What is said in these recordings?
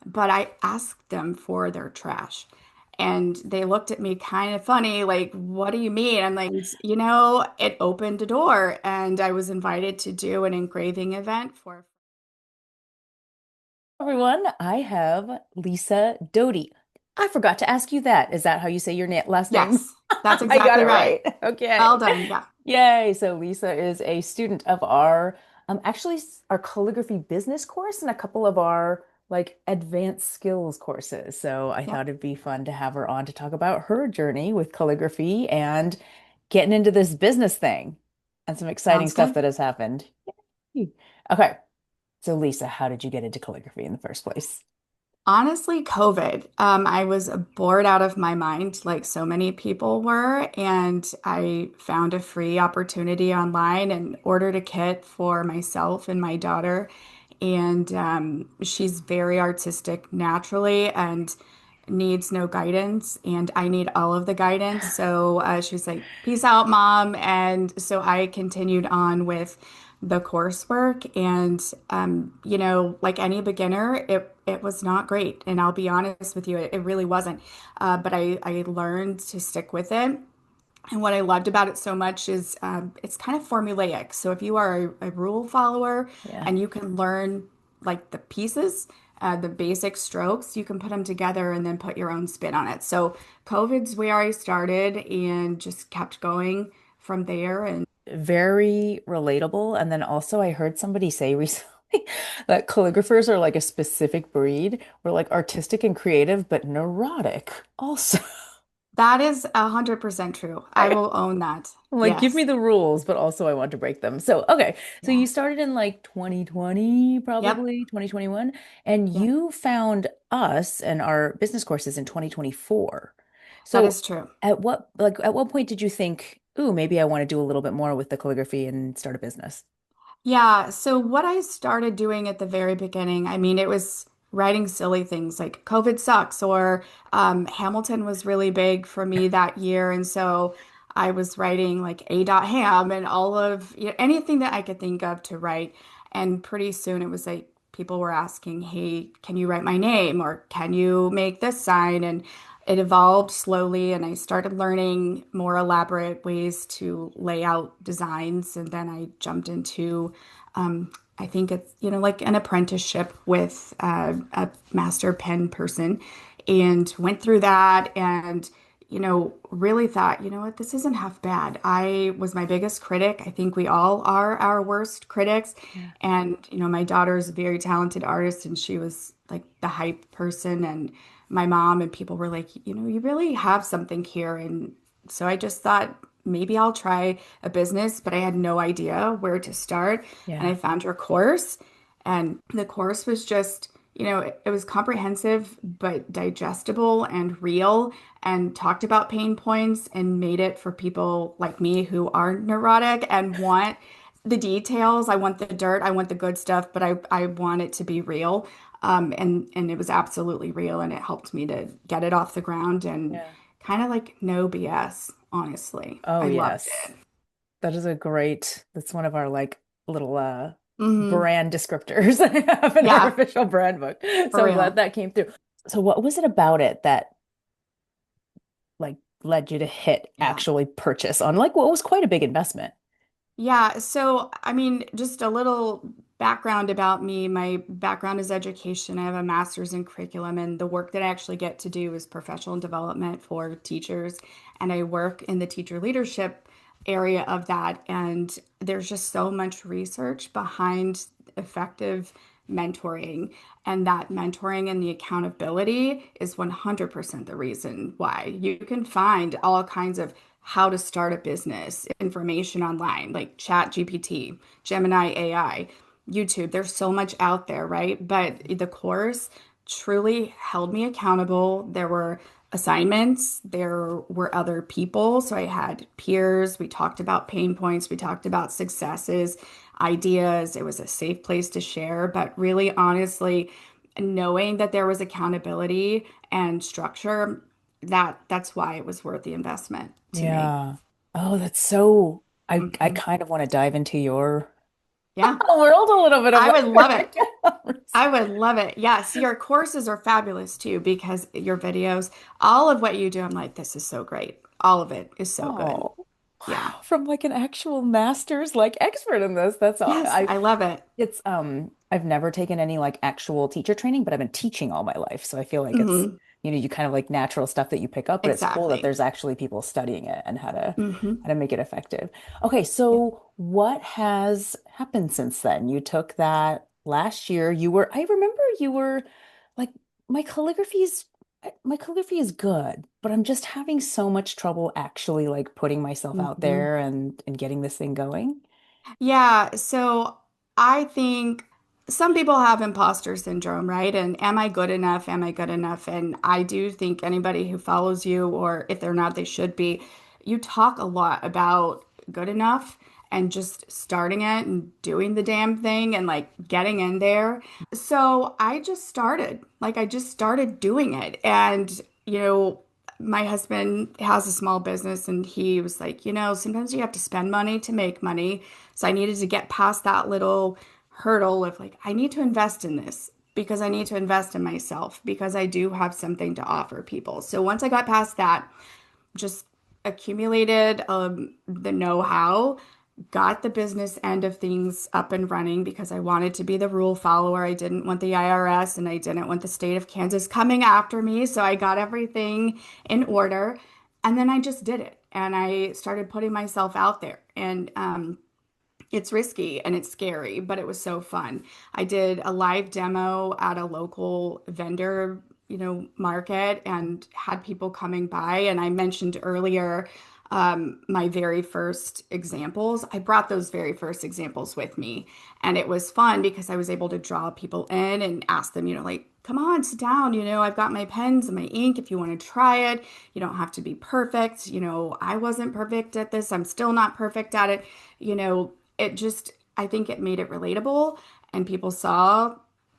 but I asked them for their trash. And they looked at me kind of funny, like, what do you mean? I'm like, it opened a door, and I was invited to do an engraving event for. Everyone, I have Lisa Doty. I forgot to ask you that. Is that how you say your na last name? Yes, that's I got exactly it right. right. Okay. Well done. Yeah, Yay. So Lisa is a student of our actually our calligraphy business course and a couple of our like advanced skills courses. So I yeah, thought it'd be fun to have her on to talk about her journey with calligraphy and getting into this business thing and some exciting sounds stuff good. that has happened. Yay. Okay. So Lisa, how did you get into calligraphy in the first place? Honestly, COVID. I was bored out of my mind, like so many people were, and I found a free opportunity online and ordered a kit for myself and my daughter. And she's very artistic naturally and needs no guidance, and I need all of the guidance. So she was like, "Peace out, mom." And so I continued on with the coursework, and like any beginner, it was not great. And I'll be honest with you, it really wasn't. But I learned to stick with it. And what I loved about it so much is it's kind of formulaic. So if you are a rule follower Yeah. and you can learn like the pieces, the basic strokes, you can put them together and then put your own spin on it. So COVID's where I started and just kept going from there. And Very relatable. And then also, I heard somebody say recently that calligraphers are like a specific breed. We're like artistic and creative, but neurotic also. that is 100% true. I Right? will own that. I'm like, give me Yes. the rules, but also I want to break them. So, okay. So Yeah. you started in like 2020, Yep. probably 2021, and Yep. you found us and our business courses in 2024. That So is true. at what point did you think, ooh, maybe I want to do a little bit more with the calligraphy and start a business? Yeah, so what I started doing at the very beginning, I mean, it was writing silly things like COVID sucks, or Hamilton was really big for me that year. And so I was writing like A. Dot Ham and all of anything that I could think of to write. And pretty soon it was like people were asking, hey, can you write my name? Or can you make this sign? And it evolved slowly, and I started learning more elaborate ways to lay out designs. And then I jumped into, I think it's, like an apprenticeship with a master pen person, and went through that and, really thought, you know what, this isn't half bad. I was my biggest critic. I think we all are our worst critics. Yeah. And, my daughter is a very talented artist, and she was like the hype person. And my mom and people were like, you really have something here. And so I just thought maybe I'll try a business, but I had no idea where to start. And Yeah. I found your course, and the course was just, it was comprehensive, but digestible and real, and talked about pain points and made it for people like me who are neurotic and want the details. I want the dirt, I want the good stuff, but I want it to be real. And it was absolutely real, and it helped me to get it off the ground, and Yeah. kind of like no BS, honestly. Oh, I loved yes. it. That's one of our like little Hmm. brand descriptors I have in our Yeah, official brand book. for So I'm glad real. that came through. So what was it about it that like led you to hit Yeah. actually purchase on like what was quite a big investment? Yeah, so I mean, just a little background about me. My background is education. I have a master's in curriculum, and the work that I actually get to do is professional development for teachers. And I work in the teacher leadership area of that. And there's just so much research behind effective mentoring. And that mentoring and the accountability is 100% the reason why. You can find all kinds of how to start a business information online, like Chat GPT, Gemini AI, YouTube. There's so much out there, right? But the course truly held me accountable. There were assignments, there were other people. So I had peers. We talked about pain points, we talked about successes, ideas. It was a safe place to share. But really, honestly, knowing that there was accountability and structure, that's why it was worth the investment to me. Yeah. Oh, that's so I Mhm. kind of want to dive into your Yeah, world a little bit of I that would love it. work. I would love it. Yes, your courses are fabulous too because your videos, all of what you do, I'm like, this is so great. All of it is so good. Oh, Yeah. wow. From like an actual master's like expert in this. That's all. Yes, I love it. I've never taken any like actual teacher training, but I've been teaching all my life. So I feel like it's, Hmm. you kind of like natural stuff that you pick up, but it's cool that Exactly. there's actually people studying it and Hmm. how to make it effective. Okay, Yeah. so what has happened since then? You took that last year. I remember you were like, my calligraphy's my calligraphy is good, but I'm just having so much trouble actually like putting myself out Hmm. there and getting this thing going. Yeah, so I think some people have imposter syndrome, right? And am I good enough? Am I good enough? And I do think anybody who follows you, or if they're not, they should be. You talk a lot about good enough and just starting it and doing the damn thing and like getting in there. So I just started, like, I just started doing it. And, my husband has a small business and he was like, sometimes you have to spend money to make money. So I needed to get past that little hurdle of like, I need to invest in this because I need to invest in myself because I do have something to offer people. So once I got past that, just accumulated the know-how, got the business end of things up and running because I wanted to be the rule follower. I didn't want the IRS and I didn't want the state of Kansas coming after me. So I got everything in order. And then I just did it. And I started putting myself out there. And it's risky and it's scary, but it was so fun. I did a live demo at a local vendor, market and had people coming by. And I mentioned earlier my very first examples. I brought those very first examples with me. And it was fun because I was able to draw people in and ask them, like, come on, sit down. I've got my pens and my ink if you want to try it. You don't have to be perfect. I wasn't perfect at this. I'm still not perfect at it. It just, I think it made it relatable and people saw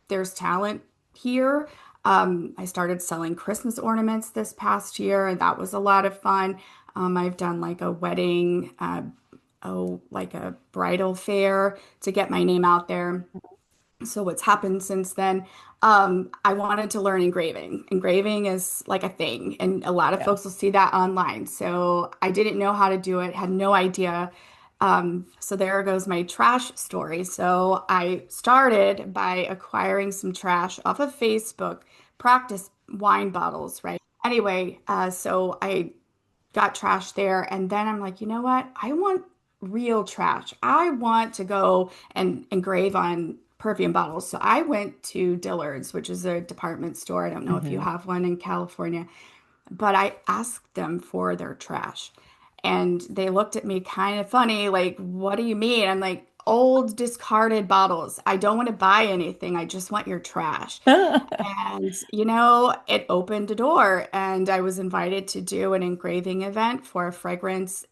there's talent here. I started selling Christmas ornaments this past year, and that was a lot of fun. I've done like a wedding, like a bridal fair to get my name out there. So what's happened since then? I wanted to learn engraving. Engraving is like a thing, and a lot of Yeah. folks will see that online. So I didn't know how to do it, had no idea. So there goes my trash story. So I started by acquiring some trash off of Facebook, practice wine bottles, right? Anyway, so I got trash there. And then I'm like, you know what? I want real trash. I want to go and engrave on perfume bottles. So I went to Dillard's, which is a department store. I don't know if you Hmm. have one in California, but I asked them for their trash. And they looked at me kind of funny, like, what do you mean? I'm like, old discarded bottles. I don't want to buy anything. I just want your trash. And, it opened a door, and I was invited to do an engraving event for a fragrance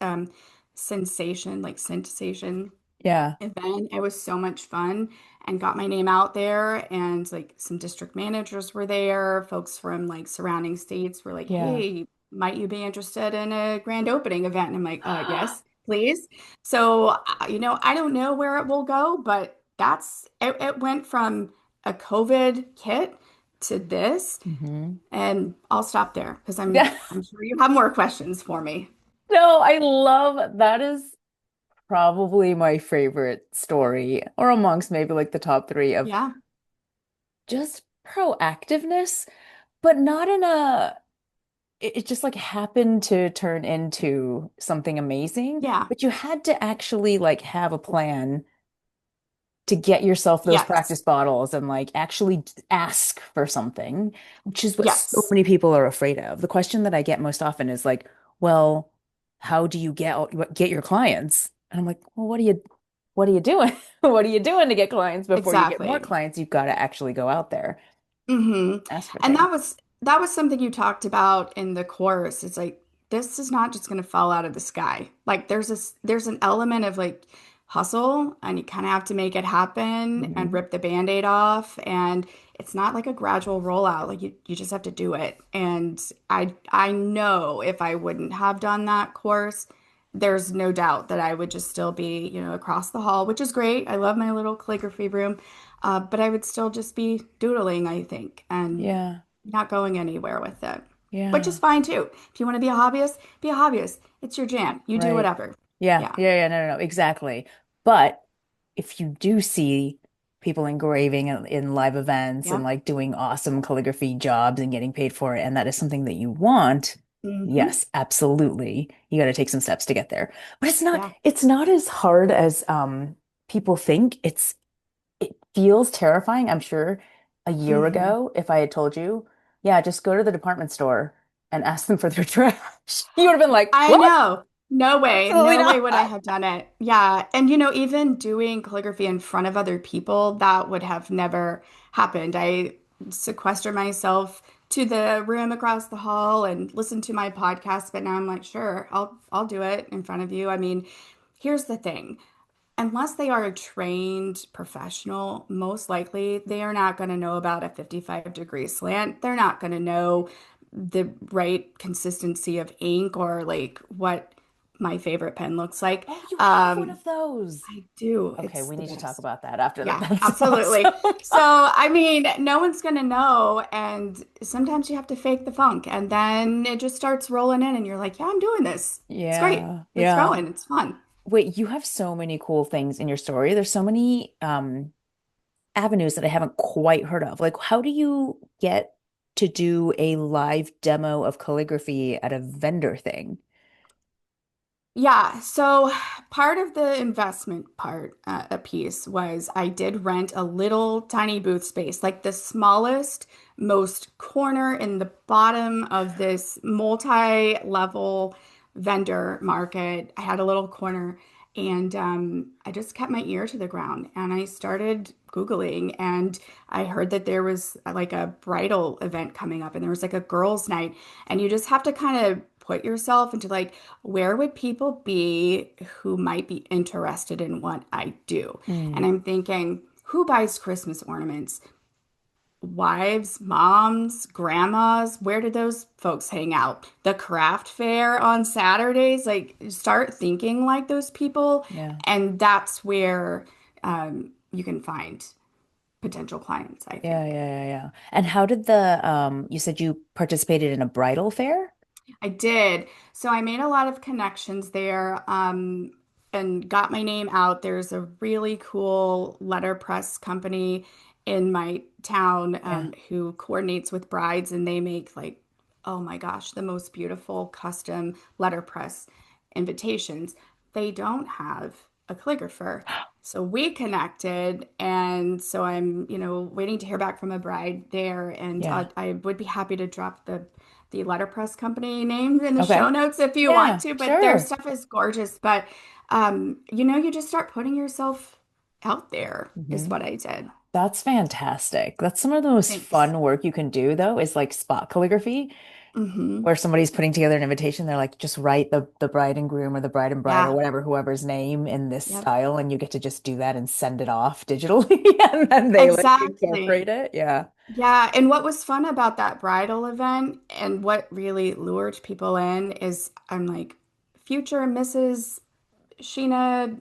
sensation, like sensation Yeah. event. It was so much fun and got my name out there. And like some district managers were there, folks from like surrounding states were like, Yeah. hey, might you be interested in a grand opening event? And I'm like, yes, please. So, I don't know where it will go, but it went from a COVID kit to this. Hmm. And I'll stop there because I'm Yeah. I'm sure you have more questions for me. No, I love that is probably my favorite story, or amongst maybe like the top three of Yeah. just proactiveness, but not in a it just like happened to turn into something amazing, Yeah. but you had to actually like have a plan to get yourself those Yes. practice bottles and like actually ask for something, which is what so Yes. many people are afraid of. The question that I get most often is like, well, how do you get your clients? And I'm like, well, what are you doing? What are you doing to get clients before you get more Exactly. clients? You've got to actually go out there, Hmm. ask for And things. that was something you talked about in the course. It's like this is not just going to fall out of the sky. Like there's an element of like hustle and you kind of have to make it happen and Hmm. rip the Band-Aid off and it's not like a gradual rollout. Like you just have to do it. And I know if I wouldn't have done that course, there's no doubt that I would just still be, across the hall, which is great. I love my little calligraphy room. But I would still just be doodling, I think, and Yeah. not going anywhere with it, which is Yeah. fine too. If you want to be a hobbyist. It's your jam. You do Right. whatever. Yeah. Yeah. Yeah. Yeah. No, no, no. Exactly. But if you do see people engraving in live events and Yep. like doing awesome calligraphy jobs and getting paid for it, and that is something that you want, Hmm. yes, absolutely. You got to take some steps to get there. But Yeah. it's not as hard as people think. It feels terrifying. I'm sure a year Hmm. ago, if I had told you, yeah, just go to the department store and ask them for their trash, you would have been like, I what? know. No way. Absolutely No way not. would I have done it. Yeah. And even doing calligraphy in front of other people, that would have never happened. I sequester myself to the room across the hall and listen to my podcast, but now I'm like, sure, I'll do it in front of you. I mean, here's the thing. Unless they are a trained professional, most likely they are not going to know about a 55-degree slant. They're not going to know the right consistency of ink or like what my favorite pen looks like. Oh, you have one Um, of those. I do. Okay, It's we the need to talk best. about that after that. Yeah, That's absolutely. awesome. So, I mean, no one's going to know. And sometimes you have to fake the funk. And then it just starts rolling in, and you're like, yeah, I'm doing this. It's great. Yeah, It's yeah. going. It's fun. Wait, you have so many cool things in your story. There's so many avenues that I haven't quite heard of. Like, how do you get to do a live demo of calligraphy at a vendor thing? Yeah, so part of the investment part, a piece was I did rent a little tiny booth space, like the smallest, most corner in the bottom of this multi-level vendor market. I had a little corner and I just kept my ear to the ground and I started Googling and I heard that there was like a bridal event coming up and there was like a girls' night and you just have to kind of put yourself into like, where would people be who might be interested in what I do? Hmm. And I'm thinking, who buys Christmas ornaments? Wives, moms, grandmas, where do those folks hang out? The craft fair on Saturdays? Like, start thinking like those people, Yeah. and that's where you can find potential clients, I Yeah, think. yeah, yeah, yeah. And how did the you said you participated in a bridal fair? I did. So I made a lot of connections there, and got my name out. There's a really cool letterpress company in my town, Yeah. who coordinates with brides, and they make like, oh my gosh, the most beautiful custom letterpress invitations. They don't have a calligrapher. So we connected, and so I'm, waiting to hear back from a bride there, and Yeah. I would be happy to drop the letterpress company name in the show Okay. notes if you want Yeah, to, but their sure. stuff is gorgeous. But you just start putting yourself out there is Hmm. what I did. That's fantastic. That's some of the most Thanks. fun work you can do, though, is like spot calligraphy, Hmm. where somebody's putting together an invitation. They're like, just write the bride and groom or the bride and bride or Yeah. whatever, whoever's name in this Yep. style, and you get to just do that and send it off digitally, and then they like incorporate Exactly. it. Yeah. Yeah, and what was fun about that bridal event and what really lured people in is I'm like, future Mrs. Sheena,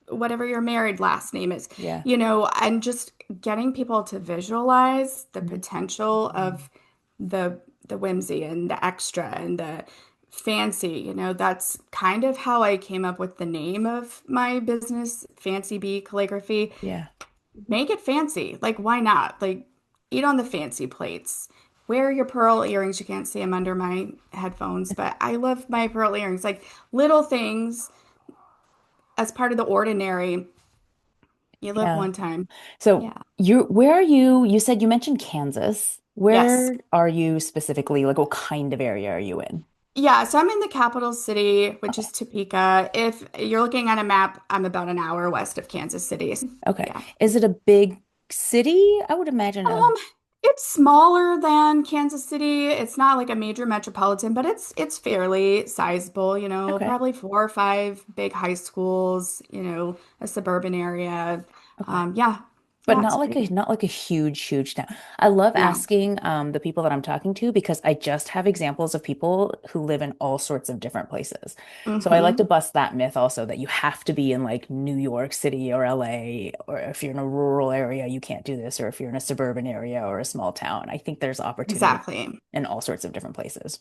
whatever your married last name is, Yeah. and just getting people to visualize the potential Mhm. of the the whimsy and the extra and the fancy, that's kind of how I came up with the name of my business, Fancy Bee Calligraphy. Yeah. Make it fancy. Like, why not? Like, eat on the fancy plates. Wear your pearl earrings. You can't see them under my headphones, but I love my pearl earrings. Like, little things as part of the ordinary. You live Yeah. one time. So Yeah. where are you? You said you mentioned Kansas. Yes. Where are you specifically? Like what kind of area are you in? Yeah, so I'm in the capital city, which Okay. is Topeka. If you're looking at a map, I'm about an hour west of Kansas City. Okay. Yeah. Is it a big city? I would imagine a Um, it's smaller than Kansas City. It's not like a major metropolitan, but it's fairly sizable, okay. probably 4 or 5 big high schools, a suburban area. Okay. Yeah. But That's great. not like a huge town. I love No. asking the people that I'm talking to because I just have examples of people who live in all sorts of different places. So I like to Hmm. bust that myth also that you have to be in like New York City or LA, or if you're in a rural area, you can't do this, or if you're in a suburban area or a small town. I think there's opportunity Exactly. in all sorts of different places.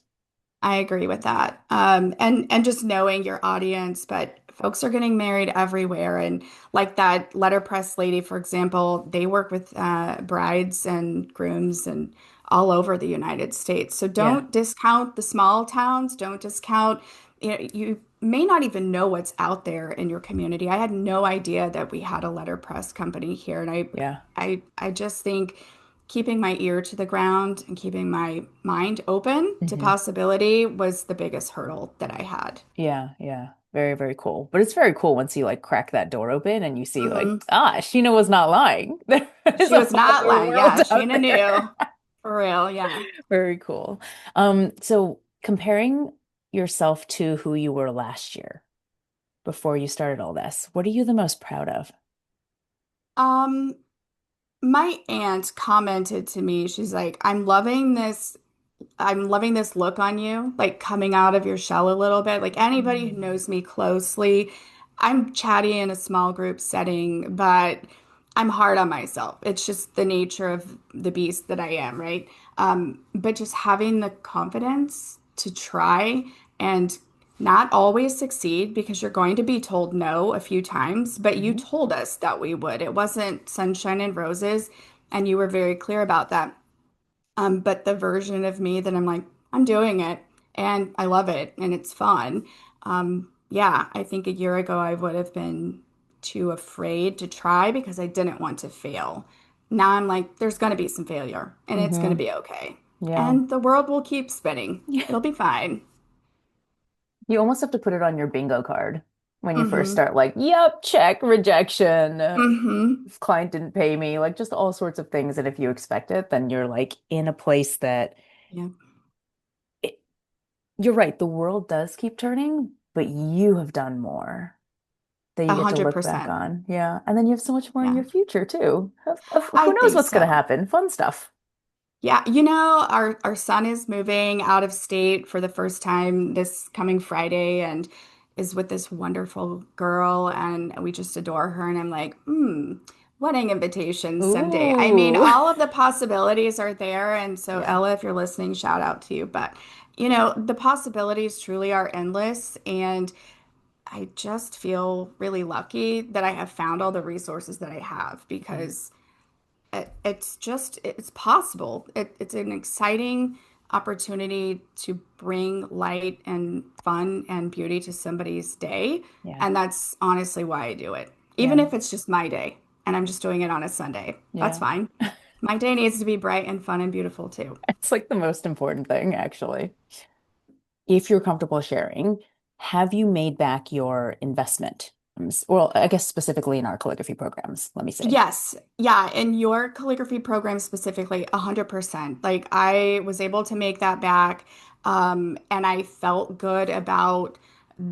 I agree with that. And just knowing your audience, but folks are getting married everywhere. And like that letterpress lady, for example, they work with brides and grooms and all over the United States. So Yeah. don't discount the small towns. Don't discount, you may not even know what's out there in your community. I had no idea that we had a letterpress company here, and Yeah. I just think keeping my ear to the ground and keeping my mind open to Hmm. possibility was the biggest hurdle that I had. Yeah, yeah. Very, very cool. But it's very cool once you like crack that door open and you see like, Hmm. ah, Sheena was not lying. There is She a was whole not other lying. world Yeah, out Sheena there. knew. For real, yeah. Very cool. So comparing yourself to who you were last year before you started all this, what are you the most proud of? Um, my aunt commented to me, she's like, I'm loving this look on you, like coming out of your shell a little bit. Like anybody who Mm. knows me closely, I'm chatty in a small group setting, but I'm hard on myself. It's just the nature of the beast that I am, right? But just having the confidence to try and not always succeed because you're going to be told no a few times, but you Mhm. told us that we would. It wasn't sunshine and roses, and you were very clear about that. But the version of me that I'm like, I'm doing it and I love it and it's fun. Yeah, I think a year ago I would have been too afraid to try because I didn't want to fail. Now I'm like, there's going to be some failure and it's going to Mhm. be okay. Yeah. And the world will keep spinning. It'll be fine. You almost have to put it on your bingo card when you first Mm-hmm. start, like, yep, check, rejection. Mm-hmm. This client didn't pay me, like just all sorts of things. And if you expect it, then you're like in a place that Yeah, it, you're right, the world does keep turning, but you have done more that you a get to hundred look back percent. on. Yeah. And then you have so much more in Yeah, your future too. I Who knows think what's going to so. happen? Fun stuff. Yeah, our son is moving out of state for the first time this coming Friday and is with this wonderful girl and we just adore her and I'm like, wedding invitations someday. I mean, Ooh. all of the possibilities are there and so Yeah. Ella, if you're listening, shout out to you. But the possibilities truly are endless and I just feel really lucky that I have found all the resources that I have Yeah. because it's possible. It's an exciting opportunity to bring light and fun and beauty to somebody's day. Yeah. And that's honestly why I do it. Even Yeah. if it's just my day and I'm just doing it on a Sunday, that's Yeah. fine. My day needs to be bright and fun and beautiful too. It's like the most important thing, actually. If you're comfortable sharing, have you made back your investment? Well, I guess specifically in our calligraphy programs, let me say. Yes, yeah, in your calligraphy program specifically, 100%. Like I was able to make that back, and I felt good about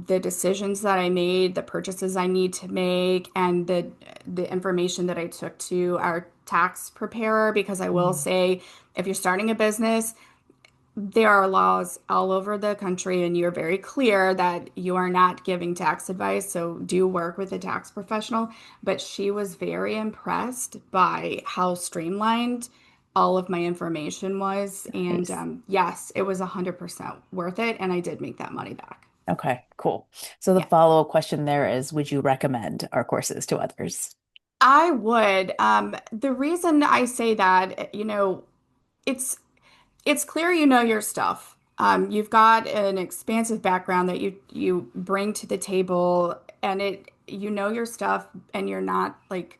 the decisions that I made, the purchases I need to make, and the information that I took to our tax preparer. Because I will Mm. say, if you're starting a business, there are laws all over the country, and you're very clear that you are not giving tax advice. So do work with a tax professional. But she was very impressed by how streamlined all of my information was. And Nice. yes, it was 100% worth it. And I did make that money back. Okay, cool. So the Yeah, follow-up question there is, would you recommend our courses to others? I would. The reason I say that, it's it's clear you know your stuff. You've got an expansive background that you bring to the table, and you know your stuff, and you're not like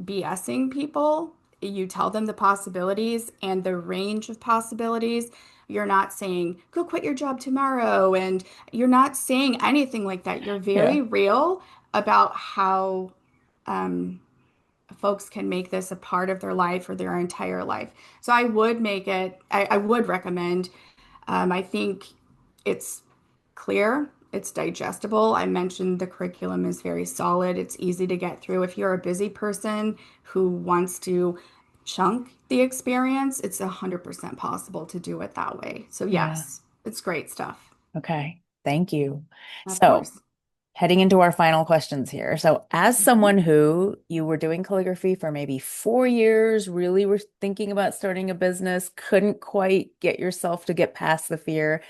BSing people. You tell them the possibilities and the range of possibilities. You're not saying, go quit your job tomorrow, and you're not saying anything like that. You're Yeah, very real about how folks can make this a part of their life or their entire life. So I would recommend. I think it's clear. It's digestible. I mentioned the curriculum is very solid. It's easy to get through. If you're a busy person who wants to chunk the experience, it's 100% possible to do it that way. So Yeah. yes, it's great stuff. Okay. Thank you. Of So, course. heading into our final questions here. So, as Mhm. someone who you were doing calligraphy for maybe 4 years, really were thinking about starting a business, couldn't quite get yourself to get past the fear,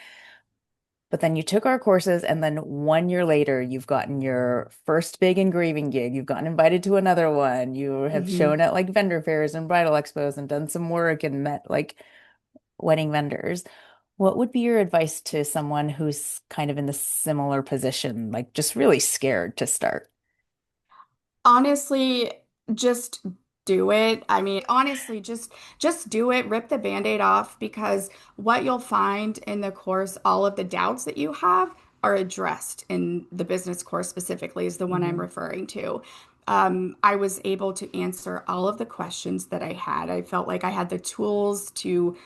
but then you took our courses, and then 1 year later, you've gotten your first big engraving gig. You've gotten invited to another one. You have Mhm. shown at like vendor fairs and bridal expos and done some work and met like wedding vendors. What would be your advice to someone who's kind of in the similar position, like just really scared to start? Honestly, just do it. I mean, honestly, just do it. Rip the Band-Aid off because what you'll find in the course, all of the doubts that you have are addressed in the business course specifically is the one I'm Hmm. referring to. I was able to answer all of the questions that I had. I felt like I had the tools to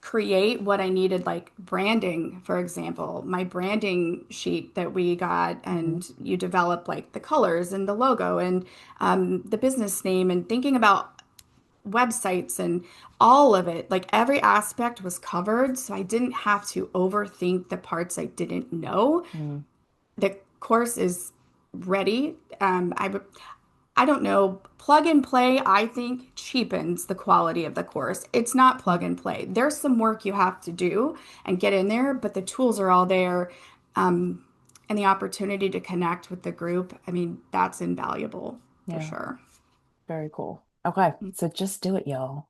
create what I needed, like branding, for example, my branding sheet that we got, and you develop like the colors and the logo and the business name, and thinking about websites and all of it. Like every aspect was covered, so I didn't have to overthink the parts I didn't know. Mm-hmm. The course is ready. I don't know, plug and play, I think cheapens the quality of the course. It's not plug and play. There's some work you have to do and get in there, but the tools are all there. Um, and the opportunity to connect with the group, I mean, that's invaluable for Yeah, sure. very cool. Okay, so just do it, y'all.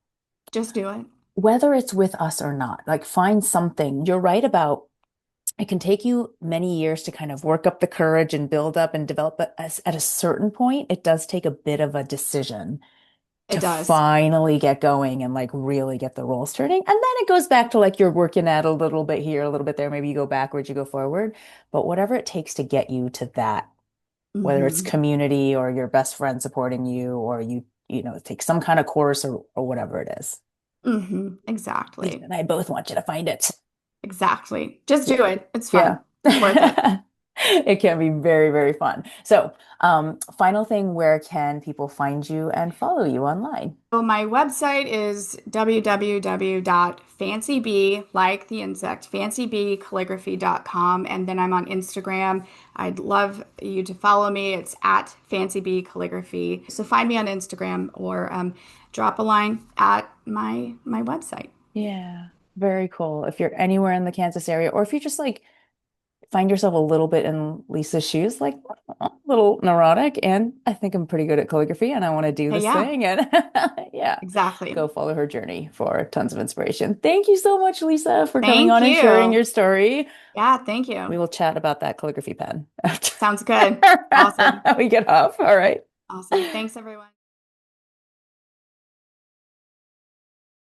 Just do it. Whether it's with us or not, like find something. You're right about it can take you many years to kind of work up the courage and build up and develop, but at a certain point, it does take a bit of a decision It to does. finally get going and like really get the rolls turning. And then it goes back to like you're working at a little bit here, a little bit there. Maybe you go backwards, you go forward. But whatever it takes to get you to that, whether it's Hmm. community or your best friend supporting you, or you take some kind of course or whatever it is. Hmm. Lisa Exactly. and I both want you to find it. Exactly. Just Yeah. do it. It's Yeah. fun. It's worth it. It can be very, very fun. So, final thing, where can people find you and follow you online? So my website is www.fancybee, like the insect, fancybeecalligraphy.com. And then I'm on Instagram. I'd love you to follow me. It's at fancybeecalligraphy. So find me on Instagram or drop a line at my website. Yeah, very cool. If you're anywhere in the Kansas area, or if you just like find yourself a little bit in Lisa's shoes, like a little neurotic, and I think I'm pretty good at calligraphy and I want to do Hey, this yeah, thing. And yeah, exactly. go follow her journey for tons of inspiration. Thank you so much, Lisa, for coming Thank on and sharing you. your story. Yeah, thank We you. will chat about that calligraphy pen after Sounds good. Awesome. we get off. All right. Awesome. Thanks, everyone.